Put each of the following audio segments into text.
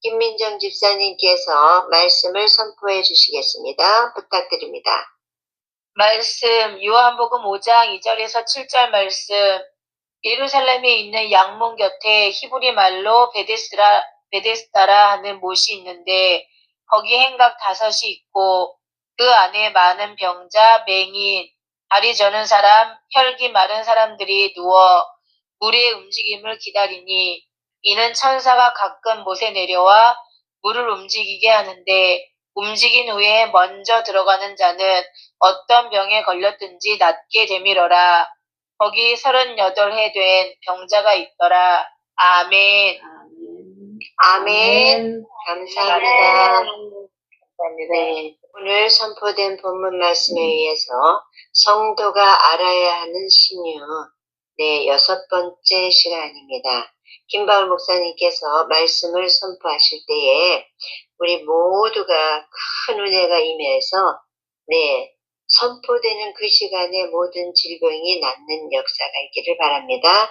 김민정 집사님께서 말씀을 선포해 주시겠습니다. 부탁드립니다. 말씀 요한복음 5장 2절에서 7절 말씀. 예루살렘에 있는 양문 곁에 히브리 말로 베데스다라 하는 못이 있는데 거기 행각 5이 있고 그 안에 많은 병자, 맹인, 다리 저는 사람, 혈기 마른 사람들이 누워 물의 움직임을 기다리니 이는 천사가 가끔 못에 내려와 물을 움직이게 하는데 움직인 후에 먼저 들어가는 자는 어떤 병에 걸렸든지 낫게 되밀어라. 거기 38해 된 병자가 있더라. 아멘. 아멘. 감사합니다. 네, 오늘 선포된 본문 말씀에 의해서 성도가 알아야 하는 신유, 네, 6번째 시간입니다. 김바울 목사님께서 말씀을 선포하실 때에 우리 모두가 큰 은혜가 임해서 네, 선포되는 그 시간에 모든 질병이 낫는 역사가 있기를 바랍니다.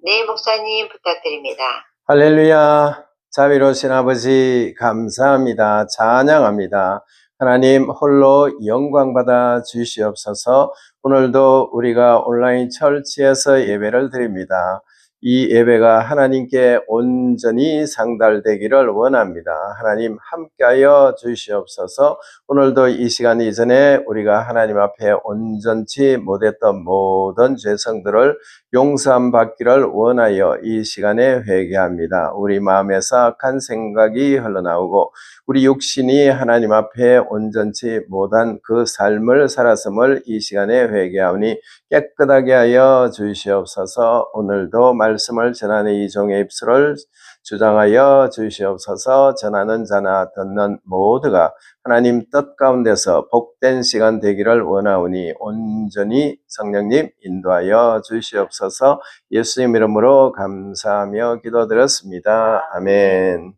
네, 목사님 부탁드립니다. 할렐루야. 자비로우신 아버지 감사합니다. 찬양합니다. 하나님 홀로 영광받아 주시옵소서. 오늘도 우리가 온라인 철치에서 예배를 드립니다. 이 예배가 하나님께 온전히 상달되기를 원합니다. 하나님 함께하여 주시옵소서. 오늘도 이 시간 이전에 우리가 하나님 앞에 온전치 못했던 모든 죄성들을 용서함 받기를 원하여 이 시간에 회개합니다. 우리 마음에서 악한 생각이 흘러나오고 우리 육신이 하나님 앞에 온전치 못한 그 삶을 살았음을 이 시간에 회개하오니 깨끗하게 하여 주시옵소서. 오늘도 말씀을 전하는 이 종의 입술을 주장하여 주시옵소서. 전하는 자나 듣는 모두가 하나님 뜻 가운데서 복된 시간 되기를 원하오니 온전히 성령님 인도하여 주시옵소서. 예수님 이름으로 감사하며 기도드렸습니다. 아멘.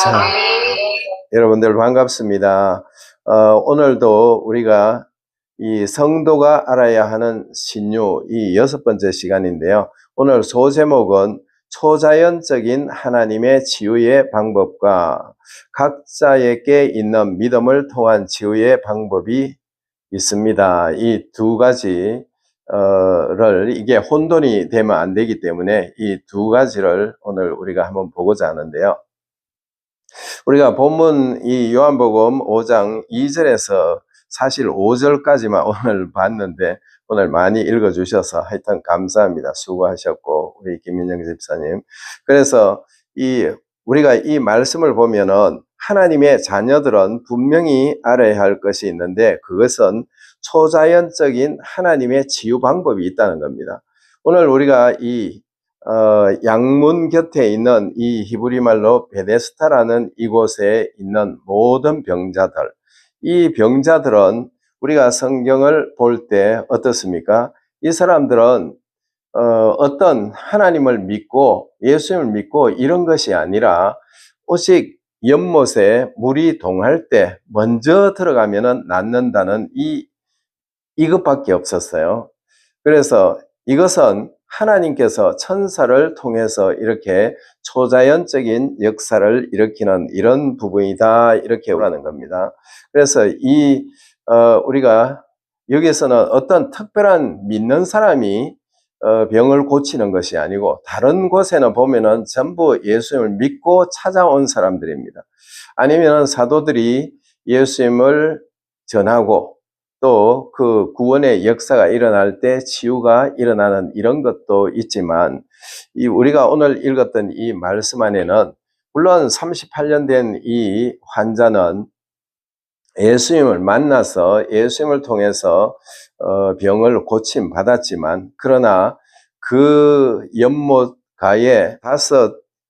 자, 여러분들 반갑습니다. 오늘도 우리가 이 성도가 알아야 하는 신유 이 6번째 시간인데요. 오늘 소제목은 초자연적인 하나님의 치유의 방법과 각자에게 있는 믿음을 통한 치유의 방법이 있습니다. 이 두 가지를 이게 혼돈이 되면 안 되기 때문에 이 두 가지를 오늘 우리가 한번 보고자 하는데요. 우리가 본문 이 요한복음 5장 2절에서 사실 5절까지만 오늘 봤는데 오늘 많이 읽어주셔서 하여튼 감사합니다. 수고하셨고 우리 김민정 집사님. 그래서 우리가 이 말씀을 보면은 하나님의 자녀들은 분명히 알아야 할 것이 있는데 그것은 초자연적인 하나님의 치유 방법이 있다는 겁니다. 오늘 우리가 양문 곁에 있는 이 히브리 말로 베데스다라는 이곳에 있는 모든 병자들, 이 병자들은 우리가 성경을 볼 때 어떻습니까? 이 사람들은 어떤 하나님을 믿고 예수님을 믿고 이런 것이 아니라 오직 연못에 물이 동할 때 먼저 들어가면은 낫는다는 이것밖에 없었어요. 그래서 이것은 하나님께서 천사를 통해서 이렇게 초자연적인 역사를 일으키는 이런 부분이다 이렇게 하는 겁니다. 그래서 우리가 여기서는 어떤 특별한 믿는 사람이 병을 고치는 것이 아니고 다른 곳에는 보면은 전부 예수님을 믿고 찾아온 사람들입니다. 아니면 사도들이 예수님을 전하고 또 그 구원의 역사가 일어날 때 치유가 일어나는 이런 것도 있지만 우리가 오늘 읽었던 이 말씀 안에는 물론 38년 된 이 환자는 예수님을 만나서 예수님을 통해서 병을 고침 받았지만 그러나 그 연못가에 5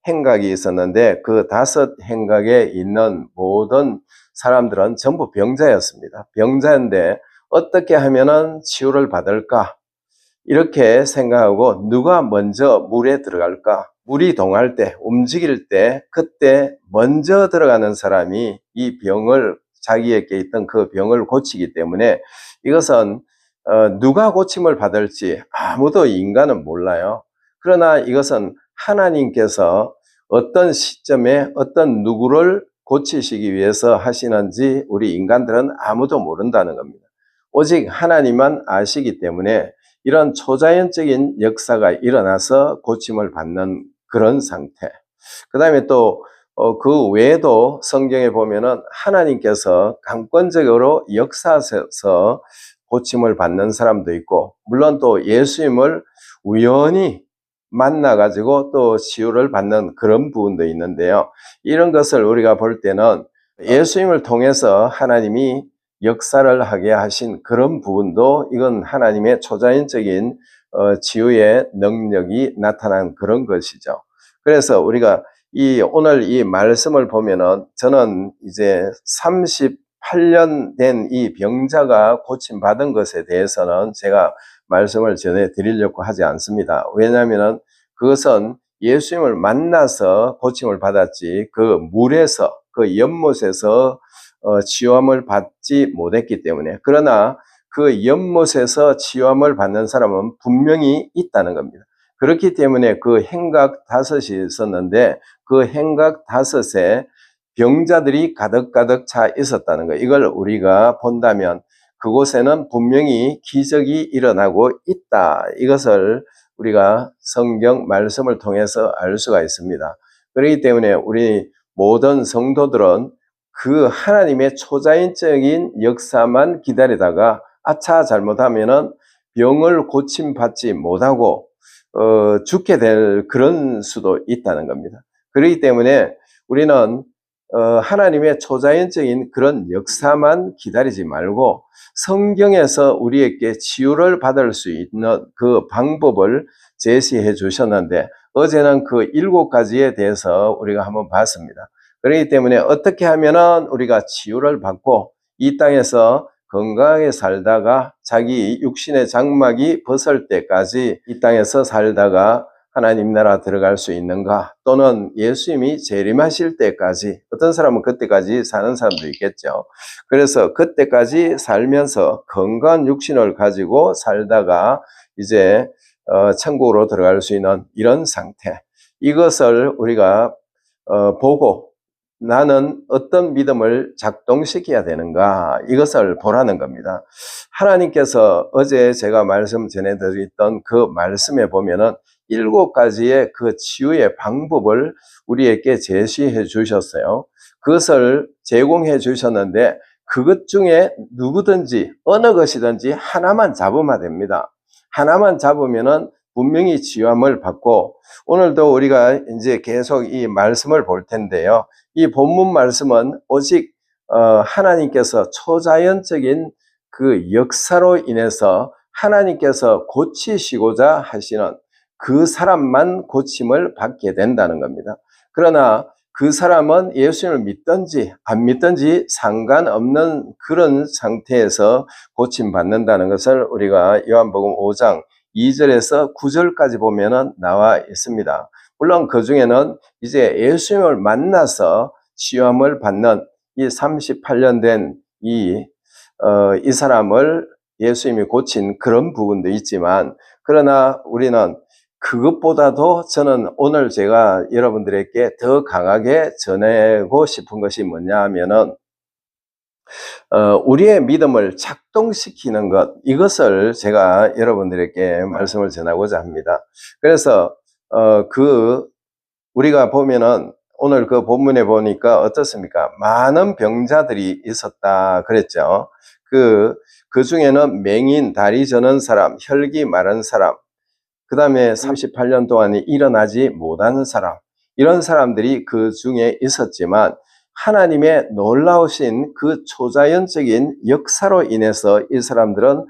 행각이 있었는데 그 5 행각에 있는 모든 사람들은 전부 병자였습니다. 병자인데 어떻게 하면은 치유를 받을까? 이렇게 생각하고 누가 먼저 물에 들어갈까? 물이 동할 때, 움직일 때 그때 먼저 들어가는 사람이 이 병을 자기에게 있던 그 병을 고치기 때문에 이것은 누가 고침을 받을지 아무도 인간은 몰라요. 그러나 이것은 하나님께서 어떤 시점에 어떤 누구를 고치시기 위해서 하시는지 우리 인간들은 아무도 모른다는 겁니다. 오직 하나님만 아시기 때문에 이런 초자연적인 역사가 일어나서 고침을 받는 그런 상태. 그 다음에 또 그 외에도 성경에 보면은 하나님께서 강권적으로 역사하셔서 고침을 받는 사람도 있고, 물론 또 예수님을 우연히 만나가지고 또 치유를 받는 그런 부분도 있는데요. 이런 것을 우리가 볼 때는 예수님을 통해서 하나님이 역사를 하게 하신 그런 부분도 이건 하나님의 초자연적인 치유의 능력이 나타난 그런 것이죠. 그래서 우리가 오늘 이 말씀을 보면은 저는 이제 38년 된 이 병자가 고침받은 것에 대해서는 제가 말씀을 전해 드리려고 하지 않습니다. 왜냐하면 그것은 예수님을 만나서 고침을 받았지 그 물에서 그 연못에서 치유함을 받지 못했기 때문에. 그러나 그 연못에서 치유함을 받는 사람은 분명히 있다는 겁니다. 그렇기 때문에 그 행각 5이 있었는데 그 행각 5에 병자들이 가득가득 차 있었다는 거예요. 이걸 우리가 본다면 그곳에는 분명히 기적이 일어나고 있다. 이것을 우리가 성경 말씀을 통해서 알 수가 있습니다. 그렇기 때문에 우리 모든 성도들은 그 하나님의 초자연적인 역사만 기다리다가 아차 잘못하면은 병을 고침받지 못하고 죽게 될 그런 수도 있다는 겁니다. 그렇기 때문에 우리는 하나님의 초자연적인 그런 역사만 기다리지 말고 성경에서 우리에게 치유를 받을 수 있는 그 방법을 제시해 주셨는데 어제는 그 7가지에 대해서 우리가 한번 봤습니다. 그렇기 때문에 어떻게 하면은 우리가 치유를 받고 이 땅에서 건강하게 살다가 자기 육신의 장막이 벗을 때까지 이 땅에서 살다가 하나님 나라 들어갈 수 있는가, 또는 예수님이 재림하실 때까지, 어떤 사람은 그때까지 사는 사람도 있겠죠. 그래서 그때까지 살면서 건강한 육신을 가지고 살다가 이제 천국으로 들어갈 수 있는 이런 상태, 이것을 우리가 보고 나는 어떤 믿음을 작동시켜야 되는가, 이것을 보라는 겁니다. 하나님께서 어제 제가 말씀 전해드렸던 그 말씀에 보면은 7가지의 그 치유의 방법을 우리에게 제시해 주셨어요. 그것을 제공해 주셨는데 그것 중에 누구든지 어느 것이든지 하나만 잡으면 됩니다. 하나만 잡으면은 분명히 치유함을 받고, 오늘도 우리가 이제 계속 이 말씀을 볼 텐데요. 이 본문 말씀은 오직 하나님께서 초자연적인 그 역사로 인해서 하나님께서 고치시고자 하시는 그 사람만 고침을 받게 된다는 겁니다. 그러나 그 사람은 예수님을 믿든지 안 믿든지 상관없는 그런 상태에서 고침받는다는 것을 우리가 요한복음 5장 2절에서 9절까지 보면은 나와 있습니다. 물론 그 중에는 이제 예수님을 만나서 치유함을 받는 이 38년 된 이 사람을 예수님이 고친 그런 부분도 있지만, 그러나 우리는 그것보다도 저는 오늘 제가 여러분들에게 더 강하게 전하고 싶은 것이 뭐냐 하면은 우리의 믿음을 작동시키는 것, 이것을 제가 여러분들에게 말씀을 전하고자 합니다. 그래서 우리가 보면은 오늘 그 본문에 보니까 어떻습니까? 많은 병자들이 있었다 그랬죠. 그 중에는 맹인, 다리 저는 사람, 혈기 마른 사람, 그 다음에 38년 동안 일어나지 못하는 사람, 이런 사람들이 그 중에 있었지만 하나님의 놀라우신 그 초자연적인 역사로 인해서 이 사람들은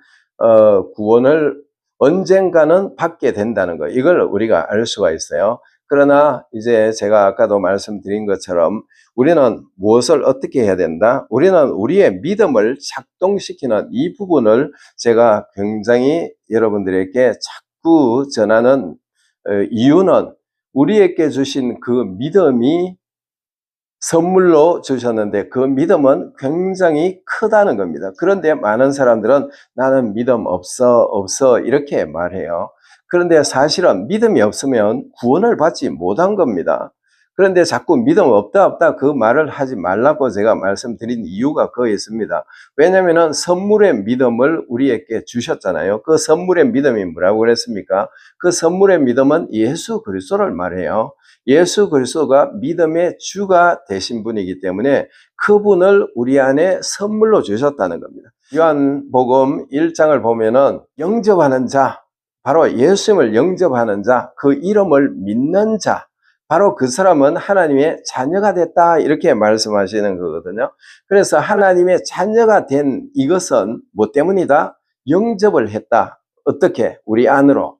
구원을 언젠가는 받게 된다는 거, 이걸 우리가 알 수가 있어요. 그러나 이제 제가 아까도 말씀드린 것처럼 우리는 무엇을 어떻게 해야 된다? 우리는 우리의 믿음을 작동시키는 이 부분을 제가 굉장히 여러분들에게 자꾸 전하는 이유는, 우리에게 주신 그 믿음이 선물로 주셨는데 그 믿음은 굉장히 크다는 겁니다. 그런데 많은 사람들은 나는 믿음 없어 이렇게 말해요. 그런데 사실은 믿음이 없으면 구원을 받지 못한 겁니다. 그런데 자꾸 믿음 없다 그 말을 하지 말라고 제가 말씀드린 이유가 거기 있습니다. 왜냐하면 선물의 믿음을 우리에게 주셨잖아요. 그 선물의 믿음이 뭐라고 그랬습니까? 그 선물의 믿음은 예수 그리스도를 말해요. 예수 그리스도가 믿음의 주가 되신 분이기 때문에 그분을 우리 안에 선물로 주셨다는 겁니다. 요한복음 1장을 보면은 영접하는 자, 바로 예수님을 영접하는 자, 그 이름을 믿는 자, 바로 그 사람은 하나님의 자녀가 됐다 이렇게 말씀하시는 거거든요. 그래서 하나님의 자녀가 된 이것은 뭐 때문이다? 영접을 했다. 어떻게? 우리 안으로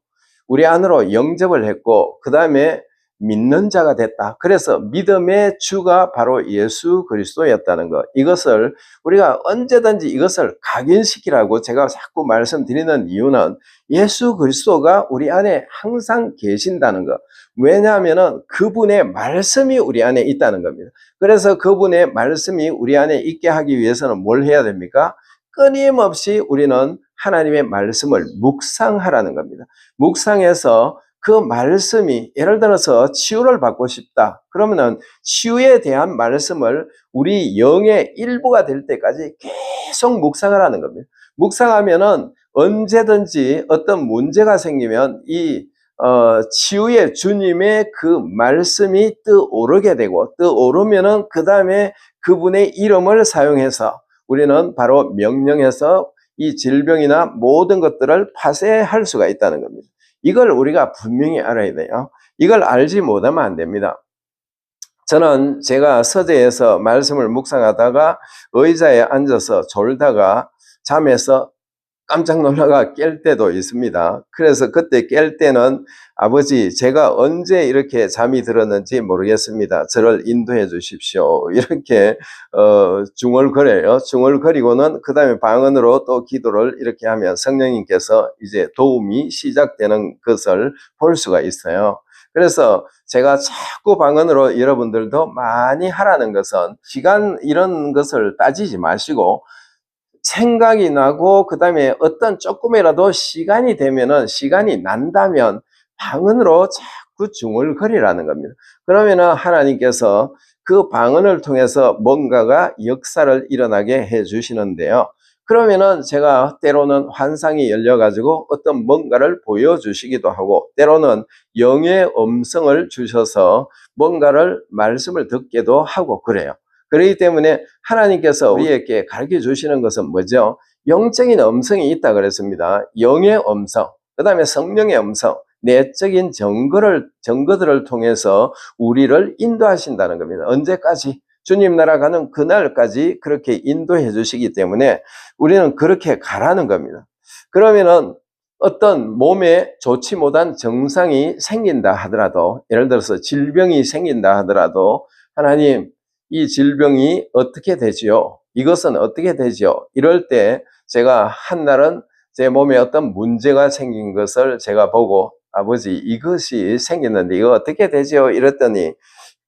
영접을 했고 그 다음에 믿는 자가 됐다. 그래서 믿음의 주가 바로 예수 그리스도였다는 것. 이것을 우리가 언제든지 이것을 각인시키라고 제가 자꾸 말씀드리는 이유는 예수 그리스도가 우리 안에 항상 계신다는 것. 왜냐하면 그분의 말씀이 우리 안에 있다는 겁니다. 그래서 그분의 말씀이 우리 안에 있게 하기 위해서는 뭘 해야 됩니까? 끊임없이 우리는 하나님의 말씀을 묵상하라는 겁니다. 묵상해서 그 말씀이 예를 들어서 치유를 받고 싶다. 그러면은 치유에 대한 말씀을 우리 영의 일부가 될 때까지 계속 묵상하라는 겁니다. 묵상하면은 언제든지 어떤 문제가 생기면 이 치유의 주님의 그 말씀이 떠오르게 되고 떠오르면은 그 다음에 그분의 이름을 사용해서 우리는 바로 명령해서 이 질병이나 모든 것들을 파쇄할 수가 있다는 겁니다. 이걸 우리가 분명히 알아야 돼요. 이걸 알지 못하면 안 됩니다. 저는 제가 서재에서 말씀을 묵상하다가 의자에 앉아서 졸다가 잠에서 깜짝 놀라가 깰 때도 있습니다. 그래서 그때 깰 때는 아버지 제가 언제 이렇게 잠이 들었는지 모르겠습니다. 저를 인도해 주십시오. 이렇게 중얼거려요. 중얼거리고는 그 다음에 방언으로 또 기도를 이렇게 하면 성령님께서 이제 도움이 시작되는 것을 볼 수가 있어요. 그래서 제가 자꾸 방언으로 여러분들도 많이 하라는 것은 시간 이런 것을 따지지 마시고 생각이 나고 그 다음에 어떤 조금이라도 시간이 되면은 시간이 난다면 방언으로 자꾸 중얼거리라는 겁니다. 그러면은 하나님께서 그 방언을 통해서 뭔가가 역사를 일어나게 해 주시는데요. 그러면은 제가 때로는 환상이 열려가지고 어떤 뭔가를 보여주시기도 하고 때로는 영의 음성을 주셔서 뭔가를 말씀을 듣기도 하고 그래요. 그렇기 때문에 하나님께서 우리에게 가르쳐 주시는 것은 뭐죠? 영적인 음성이 있다 그랬습니다. 영의 음성, 그 다음에 성령의 음성, 내적인 증거들을 통해서 우리를 인도하신다는 겁니다. 언제까지? 주님 나라 가는 그날까지 그렇게 인도해 주시기 때문에 우리는 그렇게 가라는 겁니다. 그러면은 어떤 몸에 좋지 못한 증상이 생긴다 하더라도, 예를 들어서 질병이 생긴다 하더라도 하나님 이 질병이 어떻게 되지요? 이것은 어떻게 되지요? 이럴 때 제가 한날은 제 몸에 어떤 문제가 생긴 것을 제가 보고 아버지 이것이 생겼는데 이거 어떻게 되지요? 이랬더니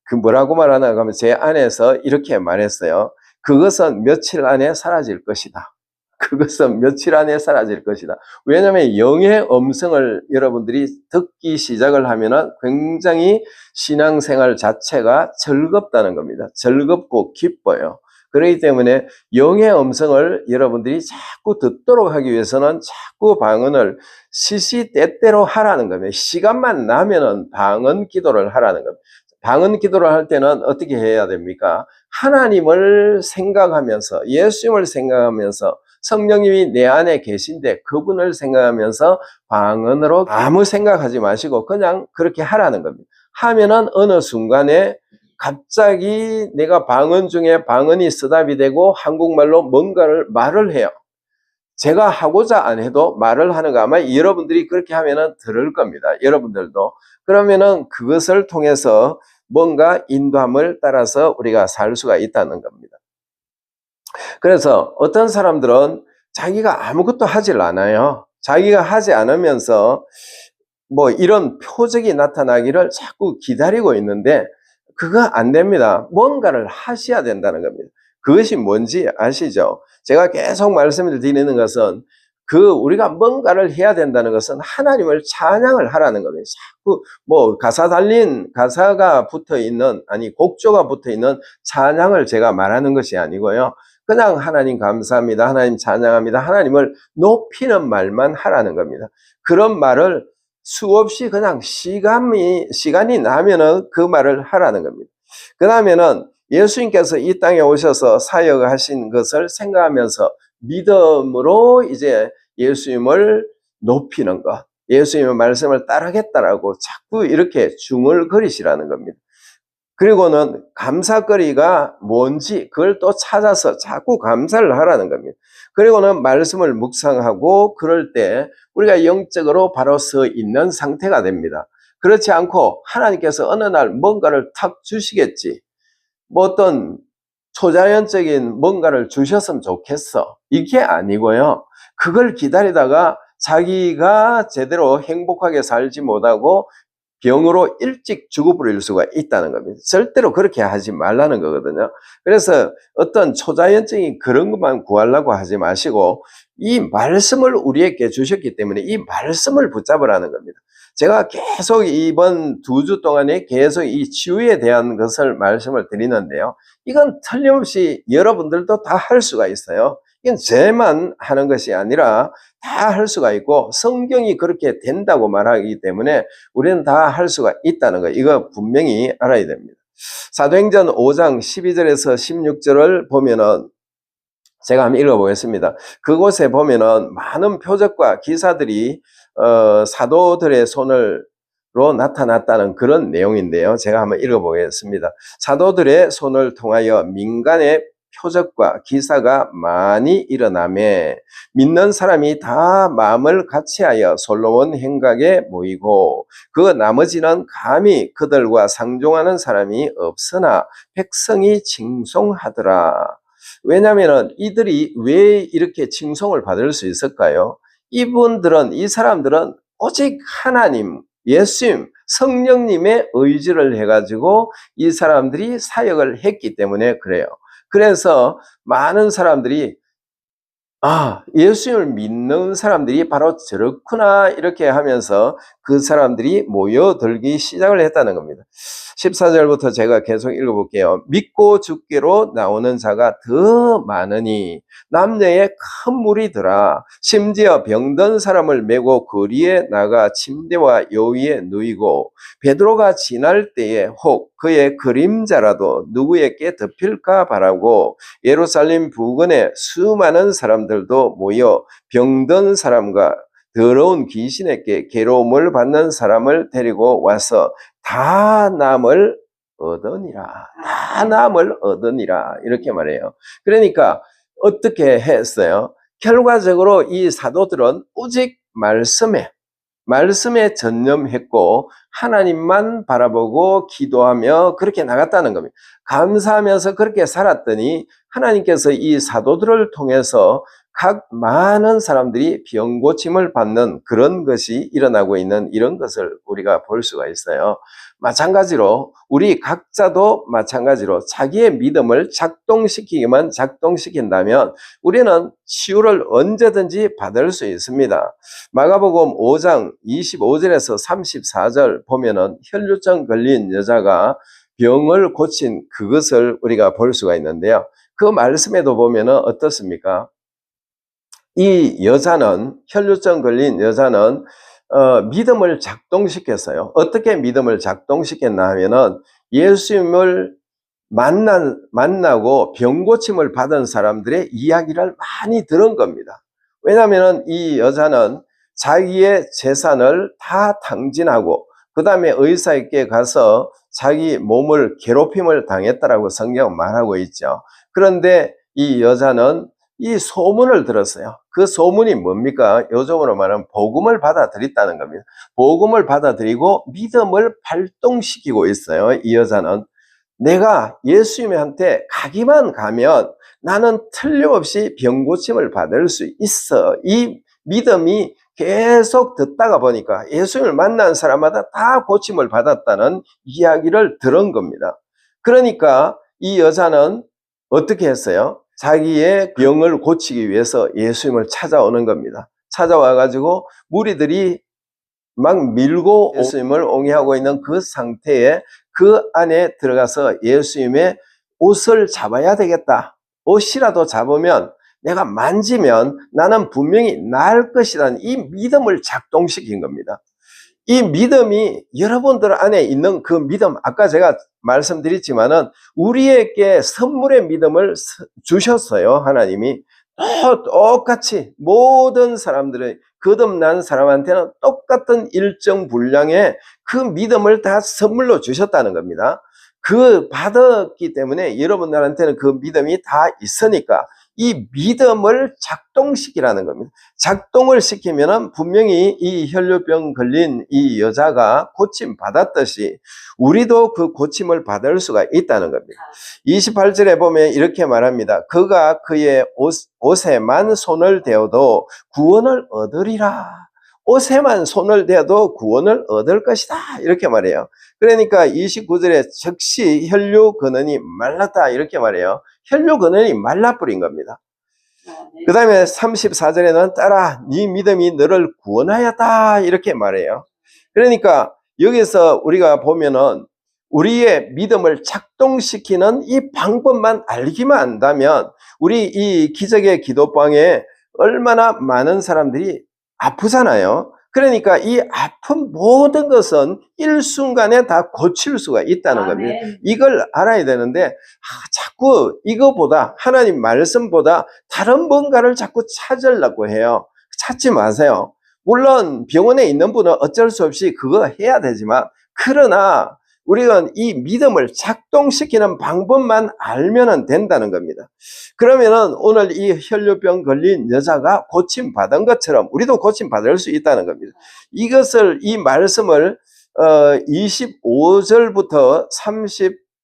그 뭐라고 말하나 하면 제 안에서 이렇게 말했어요. 그것은 며칠 안에 사라질 것이다. 그것은 며칠 안에 사라질 것이다. 왜냐하면 영의 음성을 여러분들이 듣기 시작을 하면은 굉장히 신앙생활 자체가 즐겁다는 겁니다. 즐겁고 기뻐요. 그렇기 때문에 영의 음성을 여러분들이 자꾸 듣도록 하기 위해서는 자꾸 방언을 시시때때로 하라는 겁니다. 시간만 나면은 방언 기도를 하라는 겁니다. 방언 기도를 할 때는 어떻게 해야 됩니까? 하나님을 생각하면서 예수님을 생각하면서 성령님이 내 안에 계신데 그분을 생각하면서 방언으로 아무 생각하지 마시고 그냥 그렇게 하라는 겁니다. 하면은 어느 순간에 갑자기 내가 방언 중에 방언이 스탑이 되고 한국말로 뭔가를 말을 해요. 제가 하고자 안 해도 말을 하는 거 아마 여러분들이 그렇게 하면은 들을 겁니다. 여러분들도. 그러면은 그것을 통해서 뭔가 인도함을 따라서 우리가 살 수가 있다는 겁니다. 그래서 어떤 사람들은 자기가 아무것도 하질 않아요. 자기가 하지 않으면서 뭐 이런 표적이 나타나기를 자꾸 기다리고 있는데 그거 안 됩니다. 뭔가를 하셔야 된다는 겁니다. 그것이 뭔지 아시죠? 제가 계속 말씀을 드리는 것은 우리가 뭔가를 해야 된다는 것은 하나님을 찬양을 하라는 겁니다. 자꾸 가사가 붙어 있는, 곡조가 붙어 있는 찬양을 제가 말하는 것이 아니고요. 그냥 하나님 감사합니다. 하나님 찬양합니다. 하나님을 높이는 말만 하라는 겁니다. 그런 말을 수없이 그냥 시간이 나면은 그 말을 하라는 겁니다. 그 다음에는 예수님께서 이 땅에 오셔서 사역하신 것을 생각하면서 믿음으로 이제 예수님을 높이는 것, 예수님의 말씀을 따르겠다라고 자꾸 이렇게 중얼거리시라는 겁니다. 그리고는 감사거리가 뭔지 그걸 또 찾아서 자꾸 감사를 하라는 겁니다. 그리고는 말씀을 묵상하고 그럴 때 우리가 영적으로 바로 서 있는 상태가 됩니다. 그렇지 않고 하나님께서 어느 날 뭔가를 탁 주시겠지, 뭐 어떤 초자연적인 뭔가를 주셨으면 좋겠어, 이게 아니고요. 그걸 기다리다가 자기가 제대로 행복하게 살지 못하고 병으로 일찍 죽어버릴 수가 있다는 겁니다. 절대로 그렇게 하지 말라는 거거든요. 그래서 어떤 초자연적인 그런 것만 구하려고 하지 마시고 이 말씀을 우리에게 주셨기 때문에 이 말씀을 붙잡으라는 겁니다. 제가 계속 이번 2주 동안에 계속 이 치유에 대한 것을 말씀을 드리는데요. 이건 틀림없이 여러분들도 다 할 수가 있어요. 이건 제만 하는 것이 아니라 다 할 수가 있고 성경이 그렇게 된다고 말하기 때문에 우리는 다 할 수가 있다는 거, 이거 분명히 알아야 됩니다. 사도행전 5장 12절에서 16절을 보면은 제가 한번 읽어보겠습니다. 그곳에 보면은 많은 표적과 기사들이 사도들의 손으로 나타났다는 그런 내용인데요. 제가 한번 읽어보겠습니다. 사도들의 손을 통하여 민간의 표적과 기사가 많이 일어나매 믿는 사람이 다 마음을 같이하여 솔로몬 행각에 모이고 그 나머지는 감히 그들과 상종하는 사람이 없으나 백성이 칭송하더라. 왜냐하면 이들이 왜 이렇게 칭송을 받을 수 있을까요? 이 사람들은 오직 하나님, 예수님, 성령님의 의지를 해가지고 이 사람들이 사역을 했기 때문에 그래요. 그래서 많은 사람들이 예수님을 믿는 사람들이 바로 저렇구나 이렇게 하면서 그 사람들이 모여들기 시작을 했다는 겁니다. 14절부터 제가 계속 읽어볼게요. 믿고 죽기로 나오는 자가 더 많으니 남녀의 큰 무리더라. 심지어 병든 사람을 메고 거리에 나가 침대와 요위에 누이고 베드로가 지날 때에 혹 그의 그림자라도 누구에게 덮일까 바라고 예루살렘 부근에 수많은 사람들도 모여 병든 사람과 더러운 귀신에게 괴로움을 받는 사람을 데리고 와서 다 남을 얻으니라. 다 남을 얻으니라. 이렇게 말해요. 그러니까 어떻게 했어요? 결과적으로 이 사도들은 오직 말씀에 전념했고 하나님만 바라보고 기도하며 그렇게 나갔다는 겁니다. 감사하면서 그렇게 살았더니 하나님께서 이 사도들을 통해서 각 많은 사람들이 병고침을 받는 그런 것이 일어나고 있는 이런 것을 우리가 볼 수가 있어요. 마찬가지로 우리 각자도 마찬가지로 자기의 믿음을 작동시키기만 작동시킨다면 우리는 치유를 언제든지 받을 수 있습니다. 마가복음 5장 25절에서 34절 보면은 혈루증 걸린 여자가 병을 고친 그것을 우리가 볼 수가 있는데요. 그 말씀에도 보면은 어떻습니까? 이 여자는, 혈루증 걸린 여자는 믿음을 작동시켰어요. 어떻게 믿음을 작동시켰나 하면은 예수님을 만나고 병고침을 받은 사람들의 이야기를 많이 들은 겁니다. 왜냐하면 이 여자는 자기의 재산을 다 탕진하고 그 다음에 의사에게 가서 자기 몸을 괴롭힘을 당했다라고 성경은 말하고 있죠. 그런데 이 여자는 이 소문을 들었어요. 그 소문이 뭡니까? 요즘으로 말하면 복음을 받아들였다는 겁니다. 복음을 받아들이고 믿음을 발동시키고 있어요. 이 여자는 내가 예수님한테 가기만 가면 나는 틀림없이 병고침을 받을 수 있어. 이 믿음이 계속 듣다가 보니까 예수님을 만난 사람마다 다 고침을 받았다는 이야기를 들은 겁니다. 그러니까 이 여자는 어떻게 했어요? 자기의 병을 고치기 위해서 예수님을 찾아오는 겁니다. 찾아와가지고 무리들이 막 밀고 예수님을 옹이하고 있는 그 상태에 그 안에 들어가서 예수님의 옷을 잡아야 되겠다. 옷이라도 잡으면 내가 만지면 나는 분명히 나을 것이라는 이 믿음을 작동시킨 겁니다. 이 믿음이 여러분들 안에 있는 그 믿음, 아까 제가 말씀드렸지만은 우리에게 선물의 믿음을 주셨어요. 하나님이 똑같이 모든 사람들의 거듭난 사람한테는 똑같은 일정 분량의 그 믿음을 다 선물로 주셨다는 겁니다. 그 받았기 때문에 여러분들한테는 그 믿음이 다 있으니까 이 믿음을 작동시키라는 겁니다. 작동을 시키면은 분명히 이 혈류병 걸린 이 여자가 고침 받았듯이 우리도 그 고침을 받을 수가 있다는 겁니다. 28절에 보면 이렇게 말합니다. 그가 그의 옷에만 손을 대어도 구원을 얻으리라. 옷에만 손을 대어도 구원을 얻을 것이다. 이렇게 말해요. 그러니까 29절에 즉시 혈류 근원이 말랐다. 이렇게 말해요. 혈류 근원이 말라버린 겁니다. 그 다음에 34절에는 따라 네 믿음이 너를 구원하였다. 이렇게 말해요. 그러니까 여기서 우리가 보면은 우리의 믿음을 작동시키는 이 방법만 알기만 한다면 우리 이 기적의 기도방에 얼마나 많은 사람들이 아프잖아요. 그러니까 이 아픈 모든 것은 일순간에 다 고칠 수가 있다는 겁니다. 이걸 알아야 되는데 자꾸 이거보다 하나님 말씀보다 다른 뭔가를 자꾸 찾으려고 해요. 찾지 마세요. 물론 병원에 있는 분은 어쩔 수 없이 그거 해야 되지만 그러나 우리가 이 믿음을 작동시키는 방법만 알면 된다는 겁니다. 그러면은 오늘 이 혈류병 걸린 여자가 고침받은 것처럼 우리도 고침받을 수 있다는 겁니다. 이것을, 이 말씀을 25절부터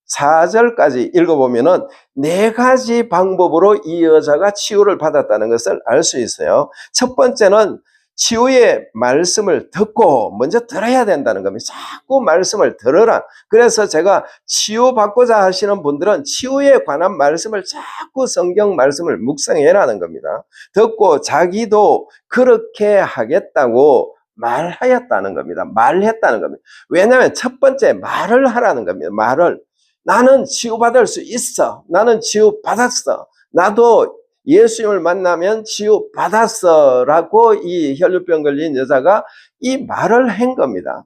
34절까지 읽어보면은 4가지 방법으로 이 여자가 치유를 받았다는 것을 알 수 있어요. 첫 번째는 치유의 말씀을 듣고 먼저 들어야 된다는 겁니다. 자꾸 말씀을 들어라. 그래서 제가 치유받고자 하시는 분들은 치유에 관한 말씀을 자꾸 성경 말씀을 묵상해라는 겁니다. 듣고 자기도 그렇게 하겠다고 말하였다는 겁니다. 말했다는 겁니다. 왜냐하면 첫 번째 말을 하라는 겁니다. 말을. 나는 치유받을 수 있어. 나는 치유받았어. 나도 예수님을 만나면 치유받았어 라고 이 혈류병 걸린 여자가 이 말을 한 겁니다.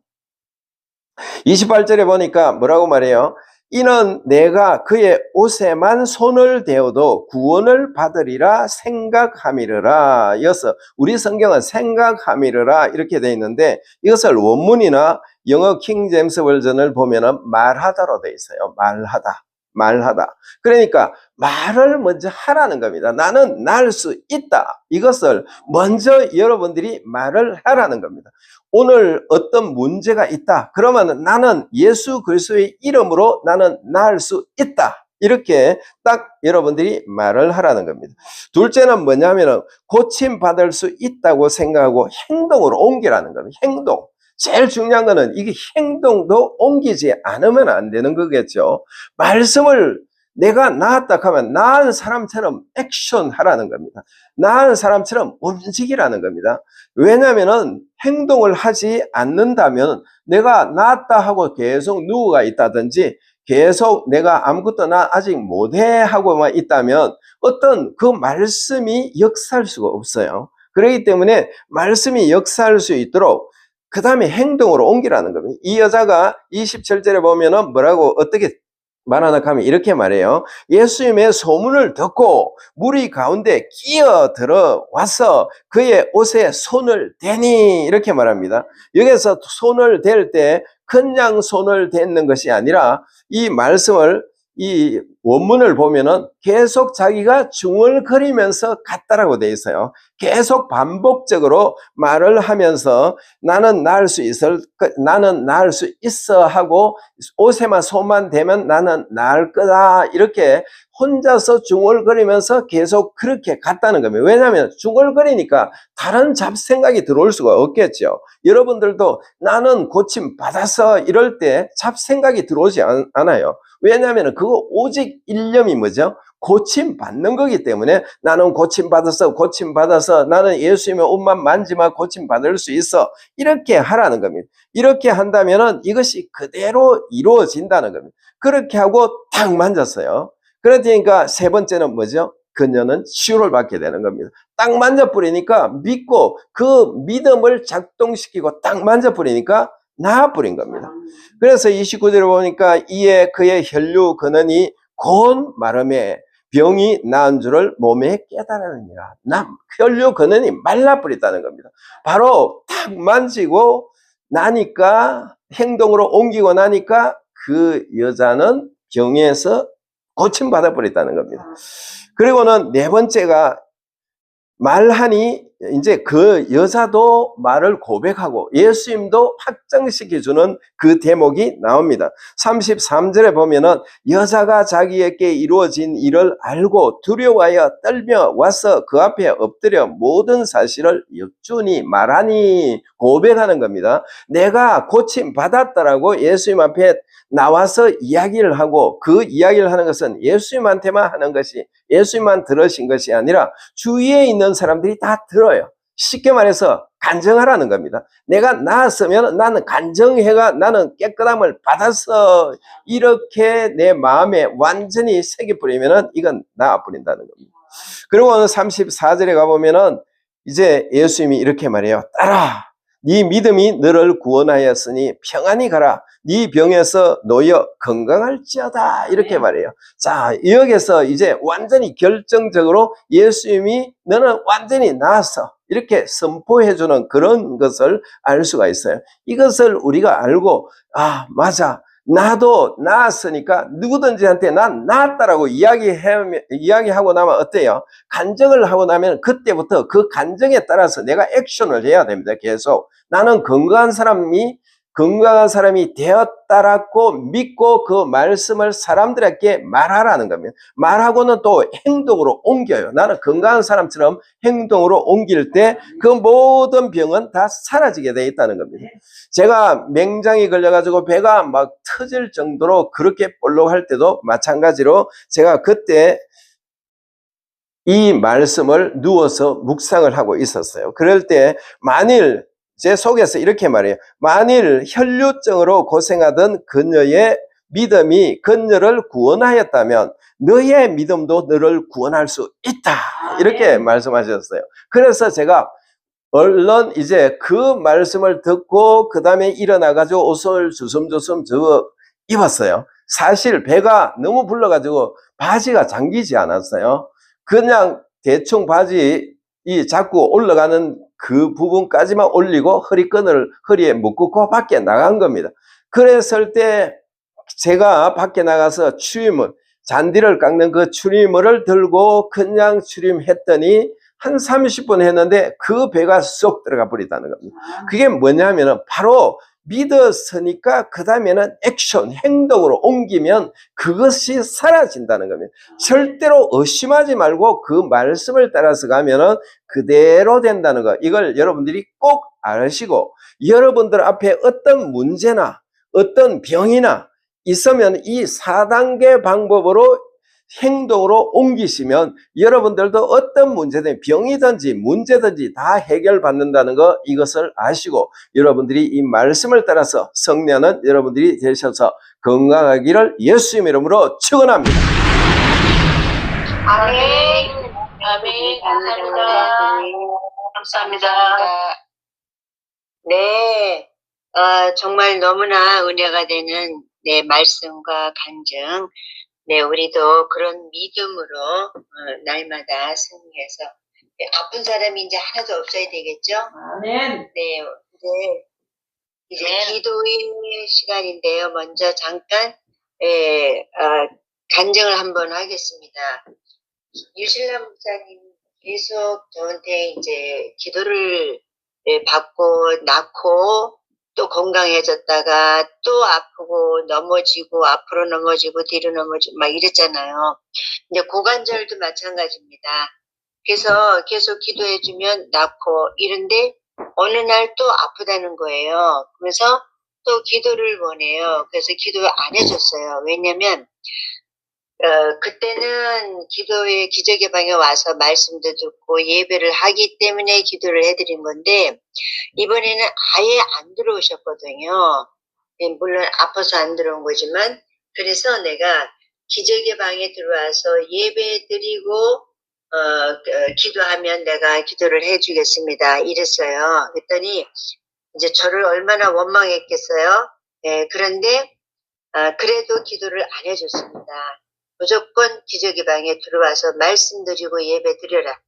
28절에 보니까 뭐라고 말해요? 이는 내가 그의 옷에만 손을 대어도 구원을 받으리라 생각함이르라. 여기서 우리 성경은 생각함이르라 이렇게 되어 있는데 이것을 원문이나 영어 킹 제임스 버전을 보면은 말하다로 되어 있어요. 말하다. 그러니까 말을 먼저 하라는 겁니다. 나는 날 수 있다. 이것을 먼저 여러분들이 말을 하라는 겁니다. 오늘 어떤 문제가 있다. 그러면 나는 예수 그리스도의 이름으로 나는 날 수 있다. 이렇게 딱 여러분들이 말을 하라는 겁니다. 둘째는 뭐냐면은 고침받을 수 있다고 생각하고 행동으로 옮기라는 겁니다. 행동. 제일 중요한 거는 이게 행동도 옮기지 않으면 안 되는 거겠죠. 말씀을 내가 나았다 하면 나은 사람처럼 액션 하라는 겁니다. 나은 사람처럼 움직이라는 겁니다. 왜냐하면 행동을 하지 않는다면 내가 나았다 하고 계속 누워가 있다든지 계속 내가 아무것도 나 아직 못해 하고만 있다면 어떤 그 말씀이 역사할 수가 없어요. 그렇기 때문에 말씀이 역사할 수 있도록 그 다음에 행동으로 옮기라는 겁니다. 이 여자가 27절에 보면은 뭐라고 어떻게 말하나 하면 이렇게 말해요. 예수님의 소문을 듣고 무리 가운데 끼어들어 와서 그의 옷에 손을 대니 이렇게 말합니다. 여기서 손을 댈 때 그냥 손을 댔는 것이 아니라 이 말씀을 이 원문을 보면은 계속 자기가 중얼거리면서 갔다라고 되어 있어요. 계속 반복적으로 말을 하면서 나는 나을 수 있어 하고 옷에만 손만 대면 나는 나을 거다 이렇게 혼자서 중얼거리면서 계속 그렇게 갔다는 겁니다. 왜냐하면 중얼거리니까 다른 잡생각이 들어올 수가 없겠죠. 여러분들도 나는 고침 받았어 이럴 때 잡생각이 들어오지 않아요. 왜냐하면 그거 오직 일념이 뭐죠? 고침 받는 거기 때문에 나는 고침 받아서 나는 예수님의 옷만 만지면 고침 받을 수 있어. 이렇게 하라는 겁니다. 이렇게 한다면은 이것이 그대로 이루어진다는 겁니다. 그렇게 하고 딱 만졌어요. 그러니까 세 번째는 뭐죠? 그녀는 치유를 받게 되는 겁니다. 딱 만져버리니까 믿고 그 믿음을 작동시키고 딱 만져버리니까 나아버린 겁니다. 그래서 29절에 보니까 이에 그의 혈류 근원이 곧 마름에 병이 나은 줄을 몸에 깨달으니라. 혈류 근원이 말라버렸다는 겁니다. 바로 딱 만지고 나니까 행동으로 옮기고 나니까 그 여자는 병에서 고침받아 버렸다는 겁니다. 그리고는 네 번째가 말하니 이제 그 여자도 말을 고백하고 예수님도 확정시켜주는 그 대목이 나옵니다. 33절에 보면은 여자가 자기에게 이루어진 일을 알고 두려워하여 떨며 와서 그 앞에 엎드려 모든 사실을 여쭈니 말하니 고백하는 겁니다. 내가 고침 받았다라고 예수님 앞에 나와서 이야기를 하고 그 이야기를 하는 것은 예수님한테만 하는 것이 예수님만 들으신 것이 아니라 주위에 있는 사람들이 다 들어요. 쉽게 말해서 간증하라는 겁니다. 내가 나았으면 나는 간증해가 나는 깨끗함을 받았어. 이렇게 내 마음에 완전히 새겨버리면 이건 나아버린다는 겁니다. 그리고 34절에 가보면은 이제 예수님이 이렇게 말해요. 따라 네 믿음이 너를 구원하였으니 평안히 가라. 네 병에서 놓여 건강할지어다. 이렇게 말해요. 자, 여기서 이제 완전히 결정적으로 예수님이 너는 완전히 나았어. 이렇게 선포해주는 그런 것을 알 수가 있어요. 이것을 우리가 알고 맞아. 나도 나았으니까 누구든지한테 난 나았다라고 이야기하고 나면 어때요? 간증을 하고 나면 그때부터 그 간증에 따라서 내가 액션을 해야 됩니다. 계속. 나는 건강한 사람이 되었다라고 믿고 그 말씀을 사람들에게 말하라는 겁니다. 말하고는 또 행동으로 옮겨요. 나는 건강한 사람처럼 행동으로 옮길 때 그 모든 병은 다 사라지게 돼 있다는 겁니다. 제가 맹장이 걸려가지고 배가 막 터질 정도로 그렇게 볼록할 때도 마찬가지로 제가 그때 이 말씀을 누워서 묵상을 하고 있었어요. 그럴 때 만일 제 속에서 이렇게 말해요. 만일 혈류증으로 고생하던 그녀의 믿음이 그녀를 구원하였다면 너의 믿음도 너를 구원할 수 있다. 이렇게 말씀하셨어요. 그래서 제가 얼른 이제 그 말씀을 듣고 그 다음에 일어나가지고 옷을 주섬주섬 입었어요. 사실 배가 너무 불러가지고 바지가 잠기지 않았어요. 그냥 대충 바지 자꾸 올라가는 그 부분까지만 올리고 허리끈을 허리에 묶고 밖에 나간 겁니다. 그랬을 때 제가 밖에 나가서 잔디를 깎는 그 추리물을 들고 그냥 추림했더니 한 30분 했는데 그 배가 쏙 들어가 버리다는 겁니다. 그게 뭐냐면은 바로 믿었으니까 그 다음에는 액션, 행동으로 옮기면 그것이 사라진다는 겁니다. 절대로 의심하지 말고 그 말씀을 따라서 가면은 그대로 된다는 거. 이걸 여러분들이 꼭 아시고 여러분들 앞에 어떤 문제나 어떤 병이나 있으면 이 4단계 방법으로 행동으로 옮기시면 여러분들도 어떤 문제든 병이든지 문제든지 다 해결받는다는 거 이것을 아시고 여러분들이 이 말씀을 따라서 성령은 여러분들이 되셔서 건강하기를 예수님 이름으로 축원합니다. 아멘. 아멘. 감사합니다. 감사합니다. 네, 정말 너무나 은혜가 되는 말씀과 간증. 네, 우리도 그런 믿음으로 날마다 승리해서 아픈 사람이 이제 하나도 없어야 되겠죠? 아멘. 네, 이제 기도의 시간인데요. 먼저 잠깐 간증을 한번 하겠습니다. 유실남 목사님 계속 저한테 이제 기도를 받고 낳고 또 건강해졌다가 또 아프고 넘어지고 앞으로 넘어지고 뒤로 넘어지고 막 이랬잖아요. 근데 고관절도 마찬가지입니다. 그래서 계속 기도해주면 낫고 이런데 어느 날 또 아프다는 거예요. 그래서 또 기도를 원해요. 그래서 기도 안 해줬어요. 왜냐면 그때는 기도회 기적의 방에 와서 말씀도 듣고 예배를 하기 때문에 기도를 해드린 건데, 이번에는 아예 안 들어오셨거든요. 물론 아파서 안 들어온 거지만, 그래서 내가 기적의 방에 들어와서 예배 드리고, 기도하면 내가 기도를 해주겠습니다. 이랬어요. 그랬더니, 이제 저를 얼마나 원망했겠어요. 네, 그런데, 그래도 기도를 안 해줬습니다. 무조건 기적의 방에 들어와서 말씀드리고 예배 드려라.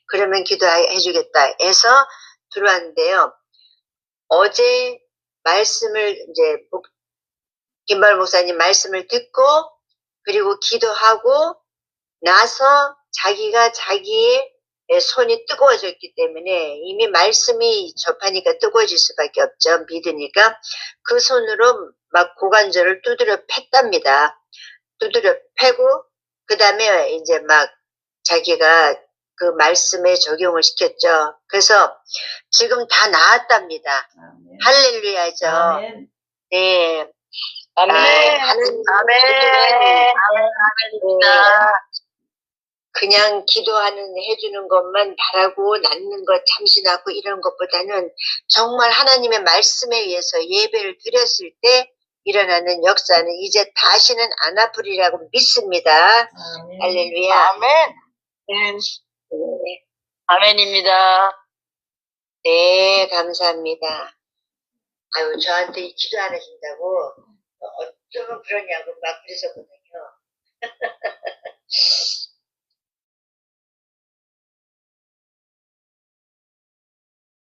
그러면 기도해주겠다 해서 들어왔는데요. 어제 말씀을 이제 김발 목사님 말씀을 듣고 그리고 기도하고 나서 자기의 손이 뜨거워졌기 때문에 이미 말씀이 접하니까 뜨거워질 수밖에 없죠. 믿으니까 그 손으로 막 고관절을 두드려 팼답니다. 두드려 패고 그 다음에 이제 막 자기가 그 말씀에 적용을 시켰죠. 그래서 지금 다 나았답니다. 아멘. 할렐루야죠. 아멘. 네. 아멘. 아멘입니다. 그냥 해주는 것만 바라고 낫는 것 잠시 낫고 이런 것보다는 정말 하나님의 말씀에 의해서 예배를 드렸을 때 일어나는 역사는 이제 다시는 안 아프리라고 믿습니다. 아멘. 할렐루야. 아멘. 네. 아멘입니다. 네, 감사합니다. 아유, 저한테 기도 안 해준다고 어쩌면 그러냐고 막 그랬었거든요.